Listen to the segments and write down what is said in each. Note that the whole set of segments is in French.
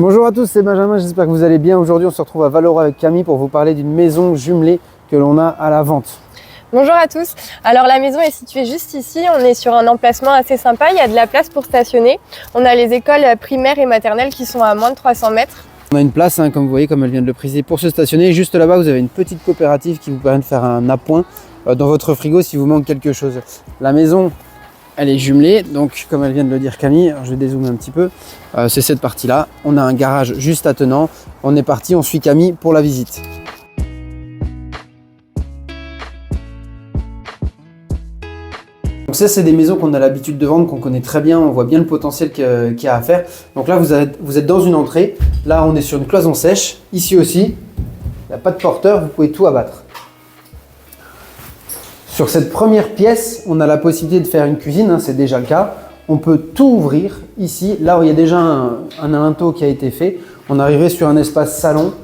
Bonjour à tous, c'est Benjamin, j'espère que vous allez bien. Aujourd'hui, on se retrouve à Vallaurois avec Camille pour vous parler d'une maison jumelée que l'on a à la vente. Bonjour à tous. Alors la maison est située juste ici, on est sur un emplacement assez sympa, il y a de la place pour stationner. On a les écoles primaires et maternelles qui sont à moins de 300 mètres. On a une place, comme vous voyez, comme elle vient de le préciser, pour se stationner. Juste là-bas, vous avez une petite coopérative qui vous permet de faire un appoint dans votre frigo si vous manque quelque chose. La maison, elle est jumelée, donc comme elle vient de le dire Camille, je vais dézoomer un petit peu, c'est cette partie-là. On a un garage juste attenant. On est parti, on suit Camille pour la visite. Donc ça, c'est des maisons qu'on a l'habitude de vendre, qu'on connaît très bien, on voit bien le potentiel qu'il y a à faire. Donc là, vous êtes dans une entrée, là on est sur une cloison sèche, ici aussi, il n'y a pas de porteur, vous pouvez tout abattre. Sur cette première pièce, on a la possibilité de faire une cuisine, c'est déjà le cas. On peut tout ouvrir ici, là où il y a déjà un linteau qui a été fait. On arriverait sur un espace salon,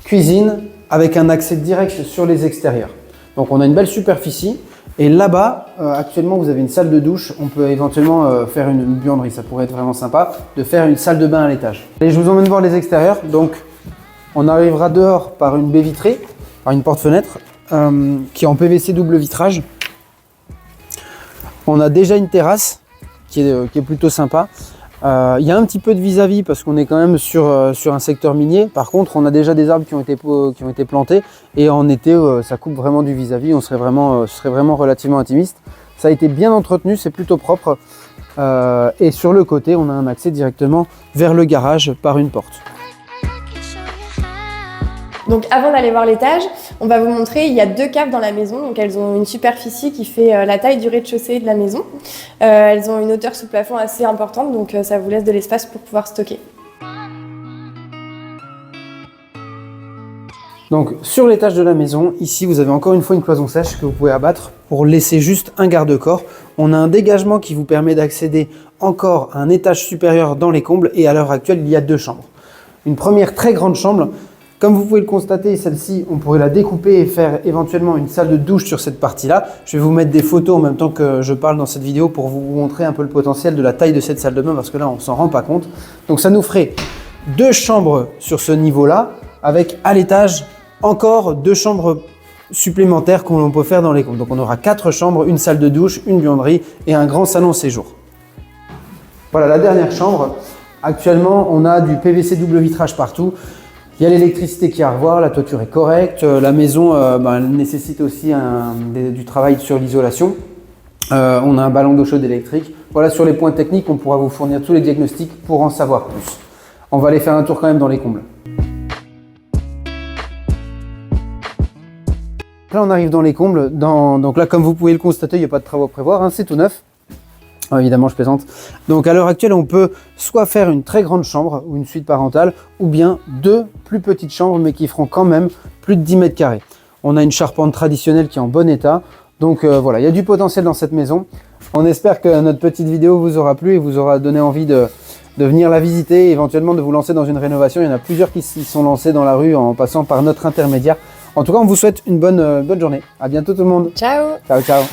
cuisine, avec un accès direct sur les extérieurs. Donc on a une belle superficie. Et là-bas, actuellement, vous avez une salle de douche. On peut éventuellement faire une buanderie. Ça pourrait être vraiment sympa de faire une salle de bain à l'étage. Et je vous emmène voir les extérieurs. Donc, on arrivera dehors par une baie vitrée, par une porte-fenêtre qui est en PVC double vitrage. On a déjà une terrasse qui est plutôt sympa. Il y a un petit peu de vis-à-vis parce qu'on est quand même sur un secteur minier. Par contre, on a déjà des arbres qui ont été plantés et en été, ça coupe vraiment du vis-à-vis. Ce serait vraiment relativement intimiste. Ça a été bien entretenu, c'est plutôt propre. Et sur le côté, on a un accès directement vers le garage par une porte. Donc avant d'aller voir l'étage, on va vous montrer, il y a deux caves dans la maison, donc elles ont une superficie qui fait la taille du rez-de-chaussée de la maison. Elles ont une hauteur sous plafond assez importante, donc ça vous laisse de l'espace pour pouvoir stocker. Donc sur l'étage de la maison, ici vous avez encore une fois une cloison sèche que vous pouvez abattre pour laisser juste un garde-corps. On a un dégagement qui vous permet d'accéder encore à un étage supérieur dans les combles et à l'heure actuelle il y a deux chambres. Une première très grande chambre. Comme vous pouvez le constater, celle-ci, on pourrait la découper et faire éventuellement une salle de douche sur cette partie-là. Je vais vous mettre des photos en même temps que je parle dans cette vidéo pour vous montrer un peu le potentiel de la taille de cette salle de bain parce que là, on ne s'en rend pas compte. Donc ça nous ferait deux chambres sur ce niveau-là avec à l'étage encore deux chambres supplémentaires qu'on peut faire dans les combles. Donc on aura quatre chambres, une salle de douche, une buanderie et un grand salon séjour. Voilà la dernière chambre. Actuellement, on a du PVC double vitrage partout. Il y a l'électricité qui est à revoir, la toiture est correcte, la maison elle nécessite aussi du travail sur l'isolation. On a un ballon d'eau chaude électrique. Voilà, sur les points techniques, on pourra vous fournir tous les diagnostics pour en savoir plus. On va aller faire un tour quand même dans les combles. Là, on arrive dans les combles. Donc là, comme vous pouvez le constater, il n'y a pas de travaux à prévoir, c'est tout neuf. Évidemment, je plaisante. Donc à l'heure actuelle, on peut soit faire une très grande chambre ou une suite parentale, ou bien deux plus petites chambres, mais qui feront quand même plus de 10 mètres carrés. On a une charpente traditionnelle qui est en bon état. Donc voilà, il y a du potentiel dans cette maison. On espère que notre petite vidéo vous aura plu et vous aura donné envie de venir la visiter et éventuellement de vous lancer dans une rénovation. Il y en a plusieurs qui s'y sont lancés dans la rue en passant par notre intermédiaire. En tout cas, on vous souhaite une bonne journée. À bientôt tout le monde. Ciao. Ciao, ciao.